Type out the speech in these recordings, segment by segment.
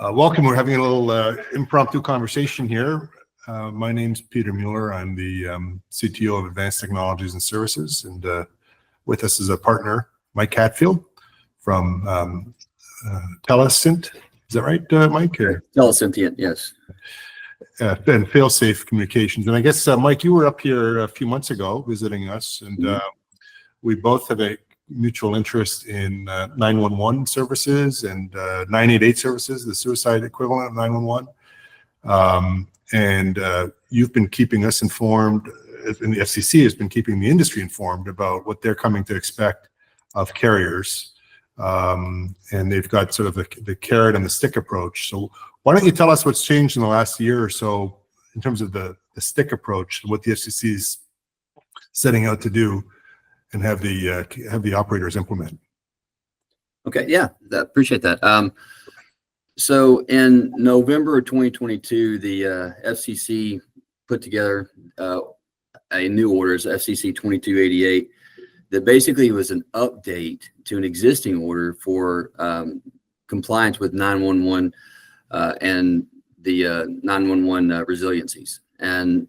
Welcome. We're having a little impromptu conversation here. My name's Peter Mueller. I'm the CTO of Advanced Technologies and Services, and with us is a partner, Mike Hatfield from Telecom. Is that right, Mike? Telecom, yes. And Failsafe Communications. And I guess, Mike, you were up here a few months ago visiting us, and we both have a mutual interest in 911 services and 988 services, the suicide equivalent of 911. And you've been keeping us informed, and the FCC has been keeping the industry informed about what they're coming to expect of carriers. And they've got sort of the carrot and the stick approach. So why don't you tell us what's changed in the last year or so in terms of the stick approach, what the FCC is setting out to do, and have the operators implement. Okay, yeah, appreciate that. So in November of 2022, the FCC put together a new order, FCC 2288, that basically was an update to an existing order for compliance with 911 and the 911 resiliencies. And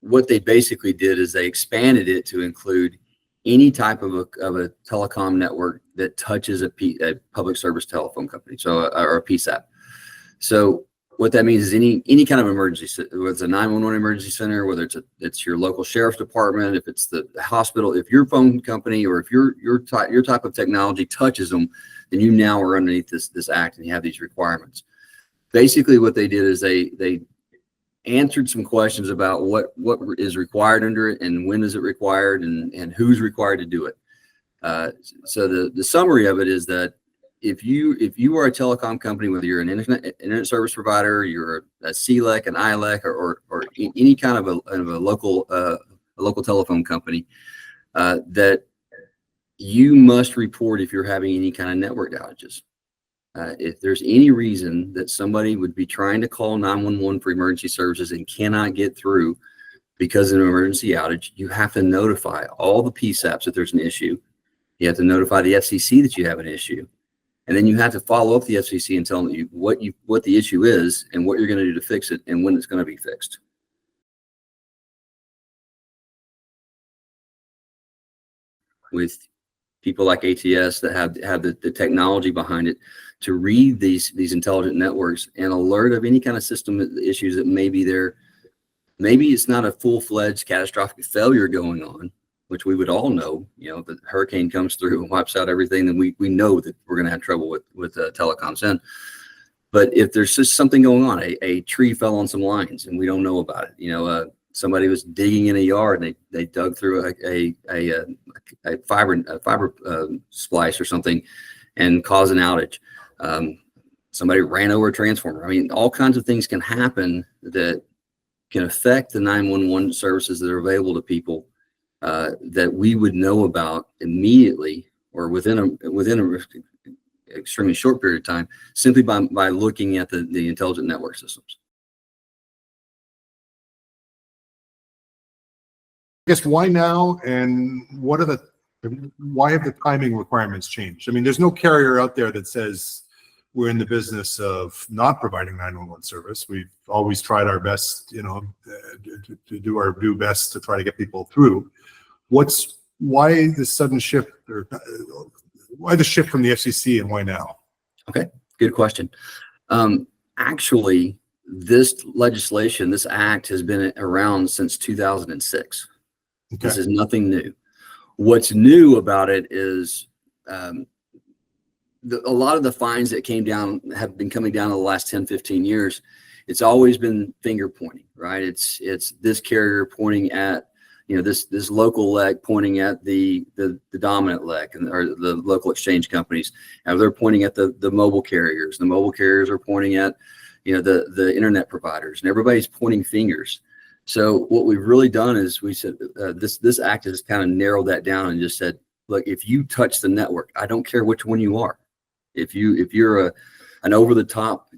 what they basically did is they expanded it to include any type of a telecom network that touches a public service telephone company, so or a PSAP. So what that means is any kind of emergency, whether it's a 911 emergency center, whether it's your local sheriff's department, if it's the hospital, if your phone company or if your type of technology touches them, then you now are underneath this act and you have these requirements. Basically, what they did is they answered some questions about what is required under it and when is it required and who's required to do it. So the summary of it is that if you are a telecom company, whether you're an internet service provider, you're a CLEC, an ILEC, or any kind of a local telephone company, that you must report if you're having any kind of network outages. If there's any reason that somebody would be trying to call 911 for emergency services and cannot get through because of an emergency outage, you have to notify all the PSAPs that there's an issue. You have to notify the FCC that you have an issue. And then you have to follow up the FCC and tell them what the issue is and what you're going to do to fix it and when it's going to be fixed. With people like ATS that have the technology behind it to read these intelligent networks and alert of any kind of system issues that may be there. Maybe it's not a full-fledged catastrophic failure going on, which we would all know. You know, the hurricane comes through and wipes out everything, then we know that we're going to have trouble with telecoms. But if there's just something going on, a tree fell on some lines and we don't know about it. You know, somebody was digging in a yard and they dug through a fiber splice or something and caused an outage. Somebody ran over a transformer. I mean, all kinds of things can happen that can affect the 911 services that are available to people that we would know about immediately or within a extremely short period of time, simply by looking at the intelligent network systems. I guess why now, and why have the timing requirements changed? I mean, there's no carrier out there that says we're in the business of not providing 911 service. We've always tried our best, you know, to do best to try to get people through. Why the sudden shift, or why the shift from the FCC, and why now? Okay, good question. Actually, this legislation, this act has been around since 2006. Okay. This is nothing new. What's new about it is a lot of the fines that came down have been coming down in the last 10, 15 years. It's always been finger pointing, right? It's this carrier pointing at, you know, this local leg pointing at the dominant leg or the local exchange companies. And they're pointing at the mobile carriers. The mobile carriers are pointing at, you know, the internet providers, and everybody's pointing fingers. So what we've really done is we said this act has kind of narrowed that down and just said, look, if you touch the network, I don't care which one you are. If you're an over-the-top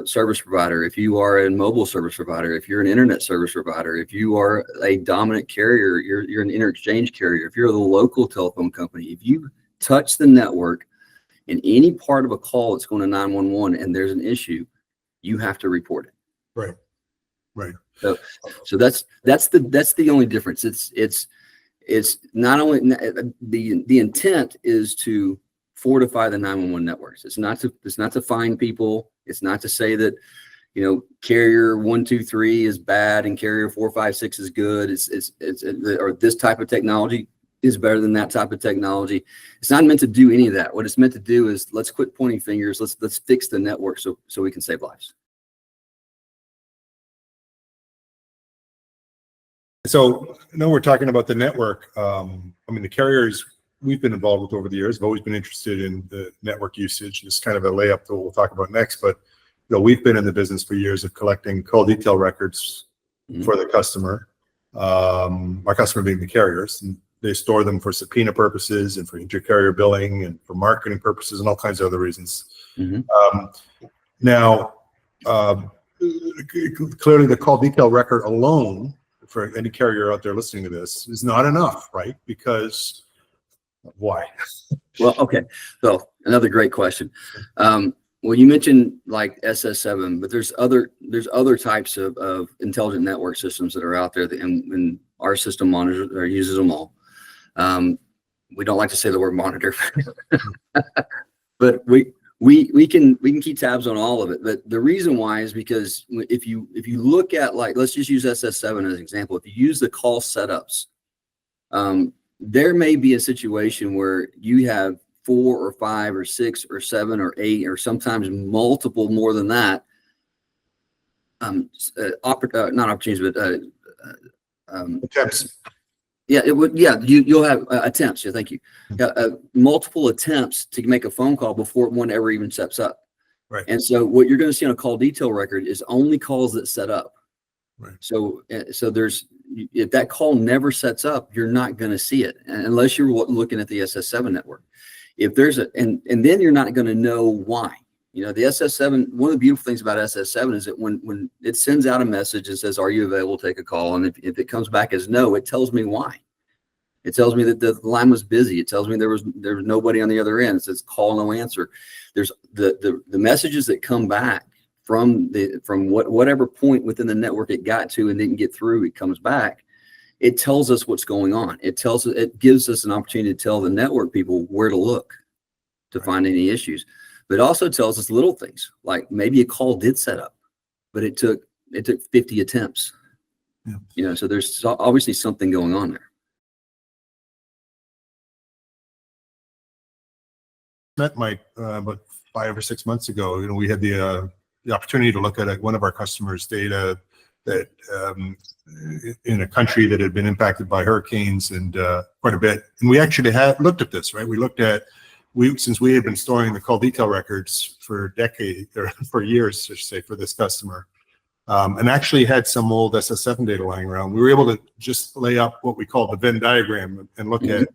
service provider, if you are a mobile service provider, if you're an internet service provider, if you are a dominant carrier, you're an inter-exchange carrier, if you're the local telephone company, if you touch the network, in any part of a call that's going to 911 and there's an issue, you have to report it. Right. Right. So that's the only difference. It's not only the intent is to fortify the 911 networks. It's not to find people. It's not to say that, you know, carrier 123 is bad and carrier 456 is good. Or this type of technology is better than that type of technology. It's not meant to do any of that. What it's meant to do is let's quit pointing fingers. Let's fix the network so we can save lives. So now we're talking about the network. I mean, the carriers we've been involved with over the years have always been interested in the network usage. It's kind of a layup that we'll talk about next, but you know, we've been in the business for years of collecting call detail records for the customer, our customer being the carriers, and they store them for subpoena purposes and for inter-carrier billing and for marketing purposes and all kinds of other reasons. Now, clearly the call detail record alone for any carrier out there listening to this is not enough, right? Because why? Well, okay. So another great question. Well, you mentioned like SS7, but there's other types of intelligent network systems that are out there that, and our system monitors or uses them all. We don't like to say the word monitor, but we can keep tabs on all of it. But the reason why is because if you look at, like, let's just use SS7 as an example. If you use the call setups, there may be a situation where you have 4 or 5 or 6 or 7 or 8 or sometimes multiple more than that. Not opportunities, but Attempts. Yeah, it would. Yeah, you'll have attempts. Yeah, thank you. Multiple attempts to make a phone call before one ever even steps up. Right. And so what you're going to see on a call detail record is only calls that set up. Right. So if that call never sets up, you're not going to see it unless you're looking at the SS7 network. If there's and then you're not going to know why. You know, the SS7, one of the beautiful things about SS7 is that when it sends out a message and says, "Are you available to take a call?" And if it comes back as no, it tells me why. It tells me that the line was busy. It tells me there was nobody on the other end. It says call no answer. There's the messages that come back from whatever point within the network it got to and didn't get through, it comes back. It tells us what's going on. It gives us an opportunity to tell the network people where to look to find any issues. But it also tells us little things, like maybe a call did set up, but it took 50 attempts. Yeah. You know, so there's obviously something going on there. Met Mike about 5 or 6 months ago. You know, we had the opportunity to look at one of our customers' data that in a country that had been impacted by hurricanes and quite a bit. And we actually had looked at this, right? We looked at since we had been storing the call detail records for decades or for years, I should say, for this customer, and actually had some old SS7 data lying around. We were able to just lay up what we call the Venn diagram and look at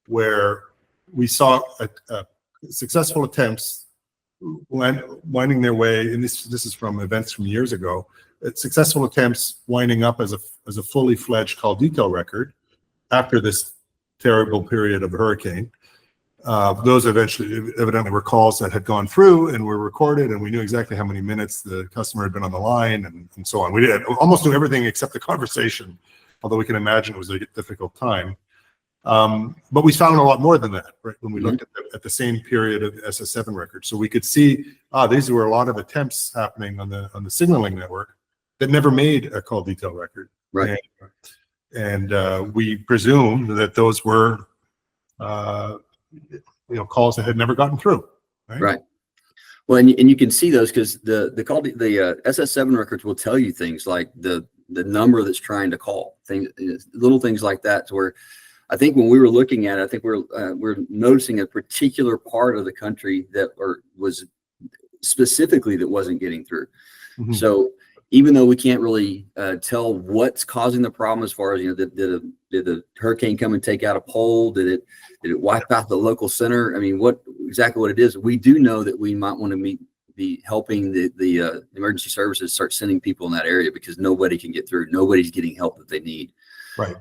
where we saw successful attempts winding their way, and this is from events from years ago. Successful attempts winding up as a fully fledged call detail record after this terrible period of hurricane. Those evidently were calls that had gone through and were recorded, and we knew exactly how many minutes the customer had been on the line and so on. We almost knew everything except the conversation, although we can imagine it was a difficult time. But we found a lot more than that, right? When we looked at the same period of SS7 records, so we could see these were a lot of attempts happening on the signaling network that never made a call detail record, right? And we presume that those were calls that had never gotten through, right? Right. Well, and you can see those because the SS7 records will tell you things like the number that's trying to call, little things like that. To where I think when we were looking at it, I think we're noticing a particular part of the country that was specifically that wasn't getting through. Mm-hmm. So even though we can't really tell what's causing the problem, as far as, you know, did the hurricane come and take out a pole? Did it wipe out the local center? I mean, exactly what it is? We do know that we might want to be helping the emergency services start sending people in that area because nobody can get through. Nobody's getting help that they need. Right.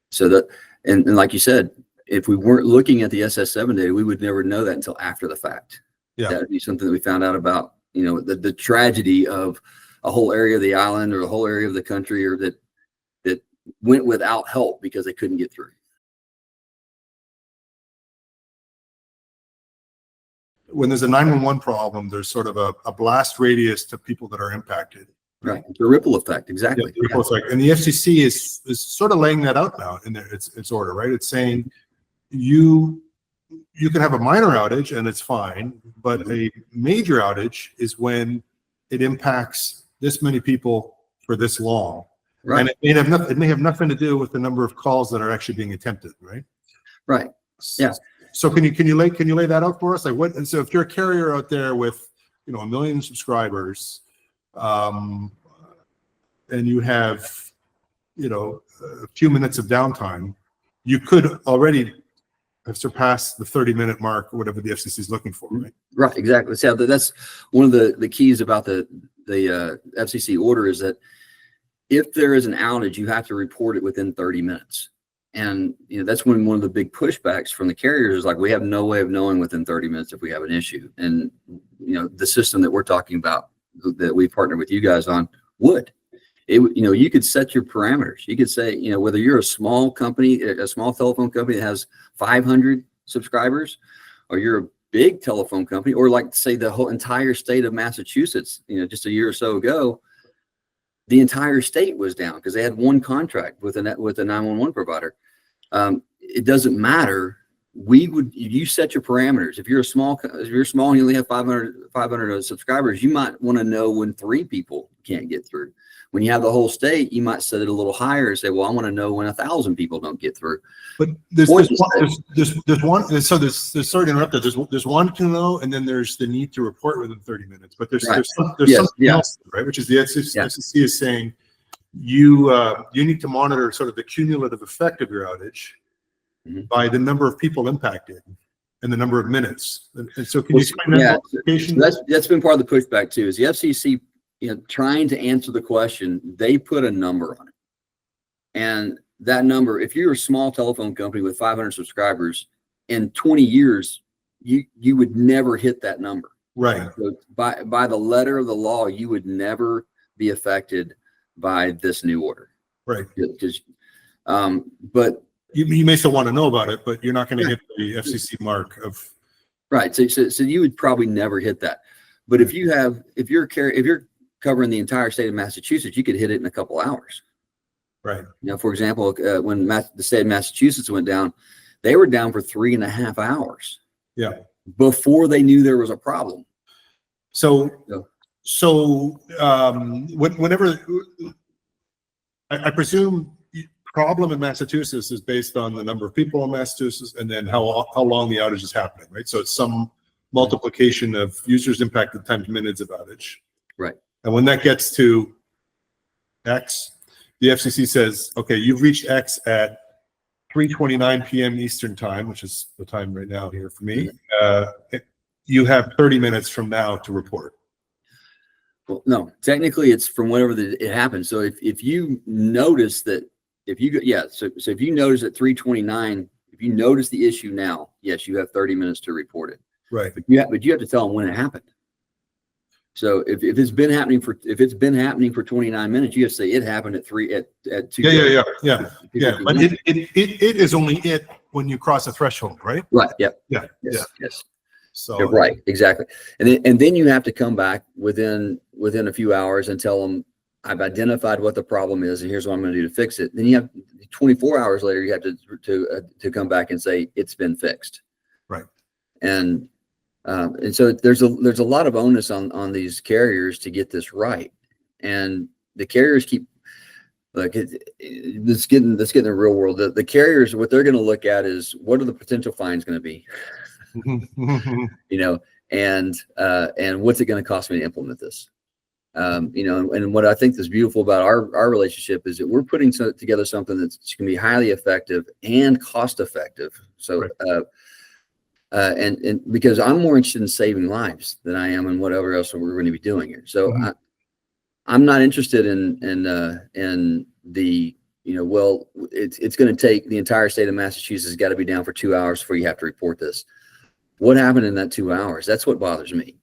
So and like you said, if we weren't looking at the SS7 data, we would never know that until after the fact. Yeah. That would be something that we found out about, the tragedy of a whole area of the island or a whole area of the country, or that went without help because they couldn't get through. When there's a 911 problem, there's sort of a blast radius to people that are impacted. Right. The ripple effect. Exactly. Yeah, the ripple effect. And the FCC is sort of laying that out now in its order, right? It's saying you can have a minor outage and it's fine, but a major outage is when it impacts this many people for this long. Right. And it may have nothing to do with the number of calls that are actually being attempted, right? Right. Yeah. So can you lay that out for us? Like what? And so if you're a carrier out there with 1 million subscribers, and you have a few minutes of downtime, you could already have surpassed the 30-minute mark or whatever the FCC is looking for, right? Right. Exactly. So that's one of the keys about the FCC order, is that if there is an outage, you have to report it within 30 minutes. And that's one of the big pushbacks from the carriers is like, we have no way of knowing within 30 minutes if we have an issue. And the system that we're talking about that we partner with you guys on would. You could set your parameters. You could say, whether you're a small company, a small telephone company that has 500 subscribers, or you're a big telephone company, or like say the whole entire state of Massachusetts, just a year or so ago, the entire state was down because they had one contract with a 911 provider. It doesn't matter. You set your parameters. If you're small and you only have 500 subscribers, you might want to know when 3 people can't get through. When you have the whole state, you might set it a little higher and say, well, I want to know when 1,000 people don't get through. But there's one, so there's sorry to interrupt that. There's one to know, and then there's the need to report within 30 minutes. But there's something else, right? Which is the FCC is saying you need to monitor sort of the cumulative effect of your outage by the number of people impacted and the number of minutes. And so can you explain that? That's been part of the pushback too, is the FCC trying to answer the question. They put a number on it, and that number, if you're a small telephone company with 500 subscribers, in 20 years, you would never hit that number. Right. So by the letter of the law, you would never be affected by this new order. Right. Because, but you may still want to know about it, but you're not going to hit the FCC mark of. Right. So you would probably never hit that. But if you're covering the entire state of Massachusetts, you could hit it in a couple hours. Right. For example, when the state of Massachusetts went down, they were down for 3.5 hours. Yeah. Before they knew there was a problem. Whenever I presume problem in Massachusetts is based on the number of people in Massachusetts and then how long the outage is happening, right? So it's some multiplication of users impacted times minutes of outage. Right. And when that gets to X, the FCC says, okay, you've reached X at 3:29 p.m. Eastern time, which is the time right now here for me. You have 30 minutes from now to report. Well, no, technically it's from whenever it happens. So if you notice that, so if you notice at 3:29, if you notice the issue now, yes, you have 30 minutes to report it. Right. But you have to tell them when it happened. So if it's been happening for 29 minutes, you have to say it happened at 2. Yeah. But it is only it when you cross a threshold, right? Right. Yep. Yeah. Yes. So you're right. Exactly. And then you have to come back within a few hours and tell them, I've identified what the problem is, and here's what I'm going to do to fix it. Then you have 24 hours later, you have to come back and say it's been fixed. Right. And so there's a lot of onus on these carriers to get this right, and the carriers keep let's get in the real world. The carriers, what they're going to look at is what are the potential fines going to be, and what's it going to cost me to implement this. And what I think is beautiful about our relationship is that we're putting together something that's going to be highly effective and cost effective. So, right. And because I'm more interested in saving lives than I am in whatever else we're going to be doing here. So I'm not interested in the, it's going to take the entire state of Massachusetts has got to be down for 2 hours before you have to report this. What happened in that 2 hours? That's what bothers me.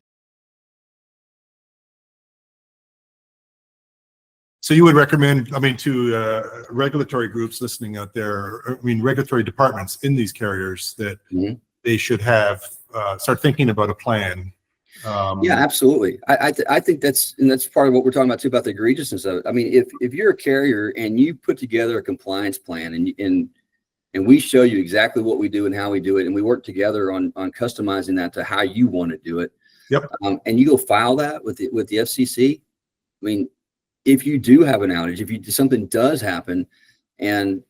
So you would recommend, I mean, to regulatory groups listening out there, I mean, regulatory departments in these carriers, that they should have start thinking about a plan. Yeah, absolutely. I think that's part of what we're talking about too, about the egregiousness of it. I mean, if you're a carrier and you put together a compliance plan and we show you exactly what we do and how we do it, and we work together on customizing that to how you want to do it. Yep. And you go file that with the FCC. I mean, if you do have an outage, if something does happen, and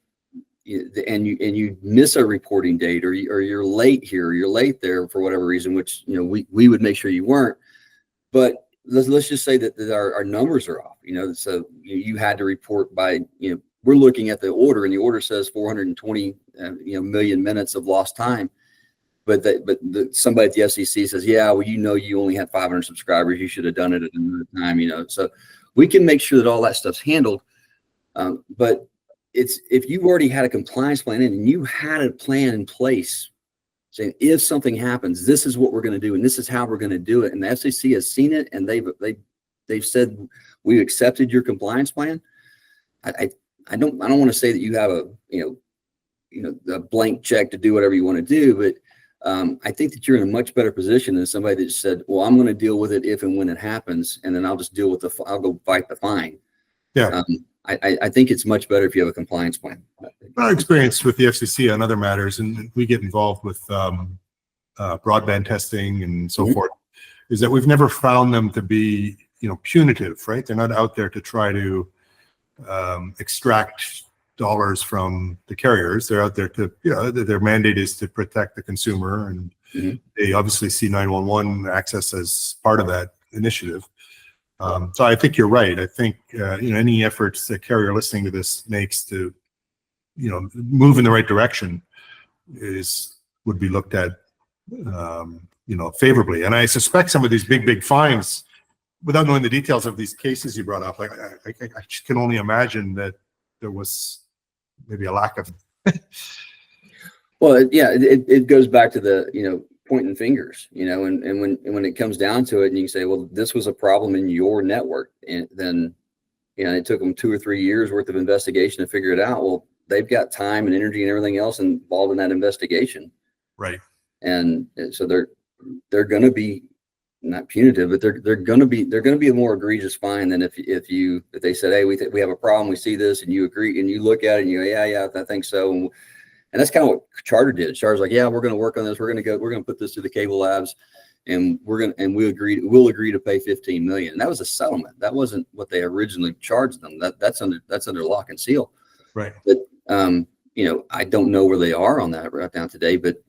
you miss a reporting date, or you're late here, or you're late there for whatever reason, which we would make sure you weren't. But let's just say that our numbers are off. So you had to report by we're looking at the order, and the order says 420 million minutes of lost time. But somebody at the FCC says, yeah, well, you only had 500 subscribers. You should have done it at another time. So we can make sure that all that stuff's handled. But if you already had a compliance plan and you had a plan in place saying, if something happens, this is what we're going to do, and this is how we're going to do it. And the FCC has seen it, and they've said, we accepted your compliance plan. I don't want to say that you have a blank check to do whatever you want to do, but I think that you're in a much better position than somebody that said, well, I'm going to deal with it if and when it happens, and then I'll just deal with I'll go fight the fine. Yeah. I think it's much better if you have a compliance plan. Our experience with the FCC on other matters, and we get involved with broadband testing and so forth, is that we've never found them to be, punitive, right? They're not out there to try to extract dollars from the carriers. They're out there to, their mandate is to protect the consumer, and they obviously see 911 access as part of that initiative. So I think you're right. I think any efforts that carrier listening to this makes to move in the right direction would be looked at favorably. And I suspect some of these big fines, without knowing the details of these cases you brought up, like I can only imagine that there was maybe a lack of. Well, yeah, it goes back to the pointing fingers, and when it comes down to it, and you can say, well, this was a problem in your network, and then it took them 2 or 3 years worth of investigation to figure it out. Well, they've got time and energy and everything else involved in that investigation, right? And so they're going to be not punitive, but they're going to be a more egregious fine than if they said, hey, we have a problem, we see this, and you agree, and you look at it and you go, yeah, I think so. And that's kind of what Charter did. Charter's like, yeah, we're going to work on this. We're going to put this to the cable labs, and we'll agree to pay $15 million. And that was a settlement. That wasn't what they originally charged them. That's under lock and seal. Right. But I don't know where they are on that right now today. But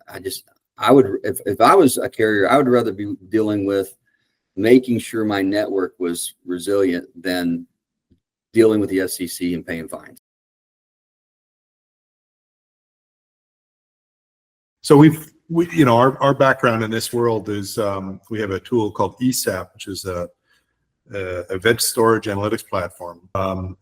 I would, if I was a carrier, I would rather be dealing with making sure my network was resilient than dealing with the FCC and paying fines. So our background in this world is we have a tool called ESAP, which is a event storage analytics platform,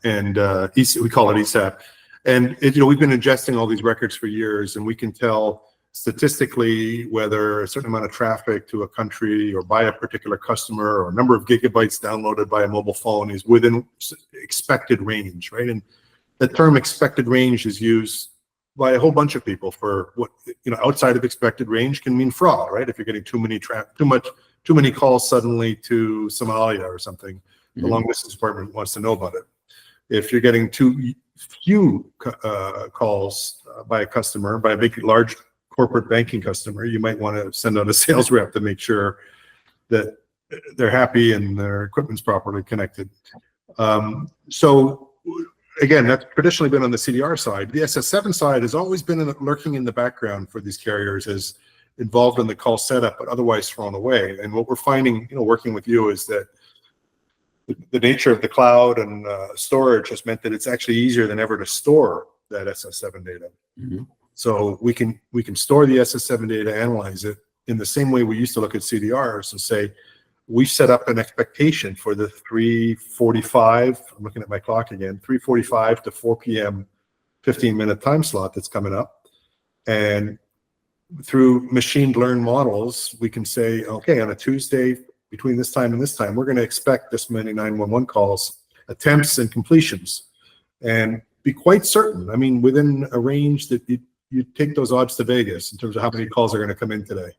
and we call it ESAP. And we've been ingesting all these records for years, and we can tell statistically whether a certain amount of traffic to a country or by a particular customer or number of gigabytes downloaded by a mobile phone is within expected range, right? And the term expected range is used by a whole bunch of people for what, outside of expected range can mean fraud, right? If you're getting too many calls suddenly to Somalia or something, the long distance department wants to know about it. If you're getting too few calls by a customer, by a large corporate banking customer, you might want to send out a sales rep to make sure that they're happy and their equipment's properly connected. So again, that's traditionally been on the CDR side. The SS7 side has always been lurking in the background for these carriers, as involved in the call setup, but otherwise thrown away. And what we're finding, working with you, is that the nature of the cloud and storage has meant that it's actually easier than ever to store that SS7 data. So we can store the SS7 data, analyze it in the same way we used to look at CDRs and say, we set up an expectation for the 3:45, I'm looking at my clock again, 3:45 to 4 p.m. 15-minute time slot that's coming up. And through machine learned models, we can say, okay, on a Tuesday between this time and this time, we're going to expect this many 911 calls, attempts and completions, and be quite certain. I mean, within a range that you take those odds to Vegas in terms of how many calls are going to come in today.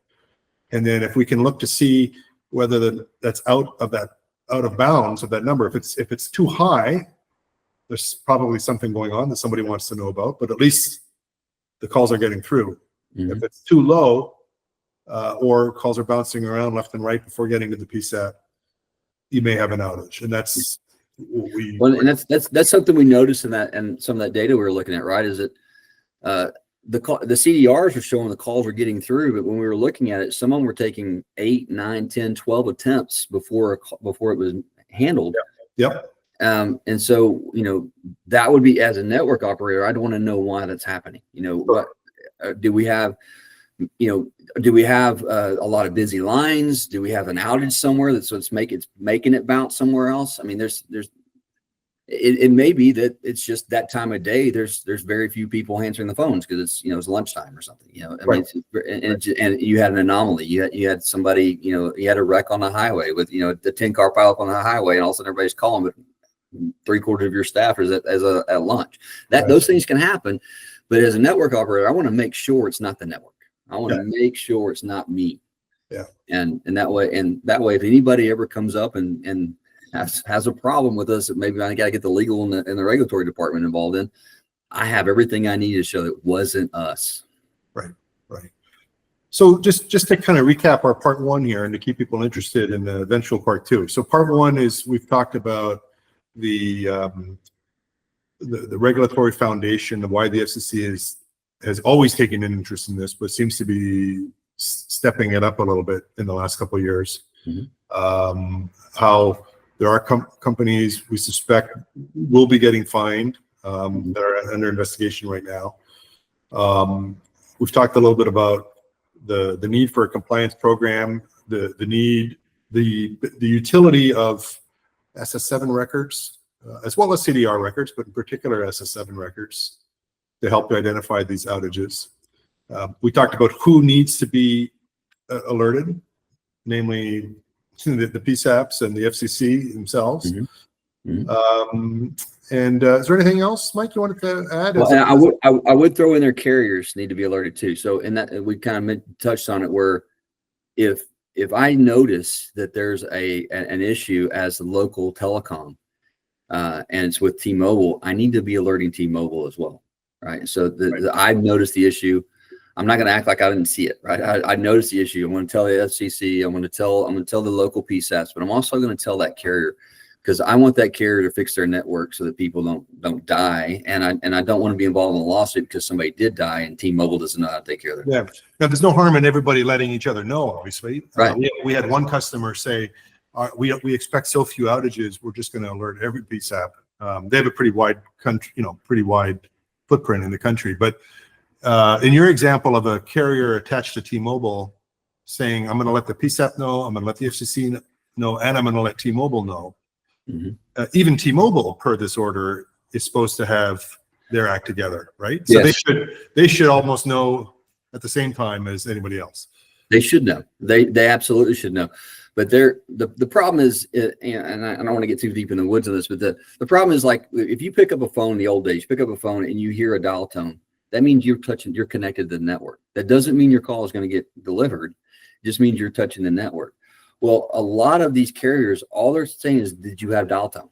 And then if we can look to see whether that's out of bounds of that number, if it's too high, there's probably something going on that somebody wants to know about, but at least the calls are getting through. Mhm. If it's too low, or calls are bouncing around left and right before getting to the PSAP, you may have an outage. And that's what and that's something we noticed in that, and some of that data we were looking at, right? Is that the CDRs are showing the calls are getting through, but when we were looking at it, some of them were taking 8, 9, 10, 12 attempts before it was handled. Yep. And so, that would be, as a network operator, I'd want to know why that's happening. What do we have? Do we have a lot of busy lines? Do we have an outage somewhere that's making it bounce somewhere else? I mean, it may be that it's just that time of day. There's very few people answering the phones because it's lunchtime or something. I mean, and you had an anomaly. You had somebody. You had a wreck on the highway with the 10-car pileup on the highway, and all of a sudden everybody's calling, but 3/4 of your staff is at lunch. Those things can happen. But as a network operator, I want to make sure it's not the network. I want to make sure it's not me. Yeah. And that way, if anybody ever comes up and has a problem with us, that maybe I got to get the legal and the regulatory department involved in, I have everything I need to show that it wasn't us. Right. So just to kind of recap our part one here, and to keep people interested in the eventual part two. So part one is we've talked about the regulatory foundation of why the FCC has always taken an interest in this, but seems to be stepping it up a little bit in the last couple of years. Mm-hmm. How there are companies we suspect will be getting fined that are under investigation right now. We've talked a little bit about the need for a compliance program, the utility of SS7 records, as well as CDR records, but in particular SS7 records, to help to identify these outages. We talked about who needs to be alerted, namely the PSAPs and the FCC themselves. Mm-hmm. Mm-hmm. And is there anything else, Mike, you wanted to add? Well, I would throw in there carriers need to be alerted too. So in that, we kind of touched on it, where if I notice that there's an issue as the local telecom, and it's with T-Mobile, I need to be alerting T-Mobile as well, right? So I've noticed the issue. I'm not going to act like I didn't see it, right? I noticed the issue. I'm going to tell the FCC. I'm going to tell the local PSAPs, but I'm also going to tell that carrier, because I want that carrier to fix their network so that people don't die, and I don't want to be involved in a lawsuit because somebody did die and T-Mobile doesn't know how to take care of it. Yeah, now there's no harm in everybody letting each other know, obviously. Right. We had one customer say, we expect so few outages, we're just going to alert every PSAP. They have a pretty wide country, pretty wide footprint in the country. But in your example of a carrier attached to T-Mobile saying, I'm going to let the PSAP know, I'm going to let the FCC know, and I'm going to let T-Mobile know. Mm-hmm. Even T-Mobile, per this order, is supposed to have their act together, right? So yes. They should almost know at the same time as anybody else. They should know. They absolutely should know. But the problem is, and I don't want to get too deep in the woods on this, but the problem is, like, if you pick up a phone in the old days, you pick up a phone and you hear a dial tone, that means you're connected to the network. That doesn't mean your call is going to get delivered. It just means you're touching the network. Well, a lot of these carriers, all they're saying is, did you have dial tone?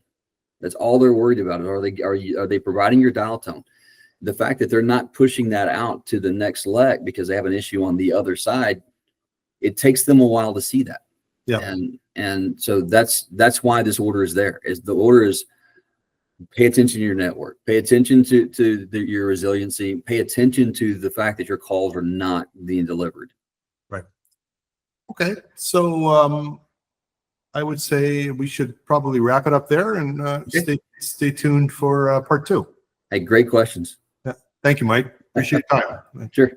That's all they're worried about. Are they providing your dial tone? The fact that they're not pushing that out to the next CLEC because they have an issue on the other side, it takes them a while to see that. Yeah. And so that's why this order is there. The order is, pay attention to your network, pay attention to your resiliency, pay attention to the fact that your calls are not being delivered. Right. Okay. So I would say we should probably wrap it up there, and stay tuned for part two. Hey, great questions. Yeah. Thank you, Mike. Appreciate your time. Sure.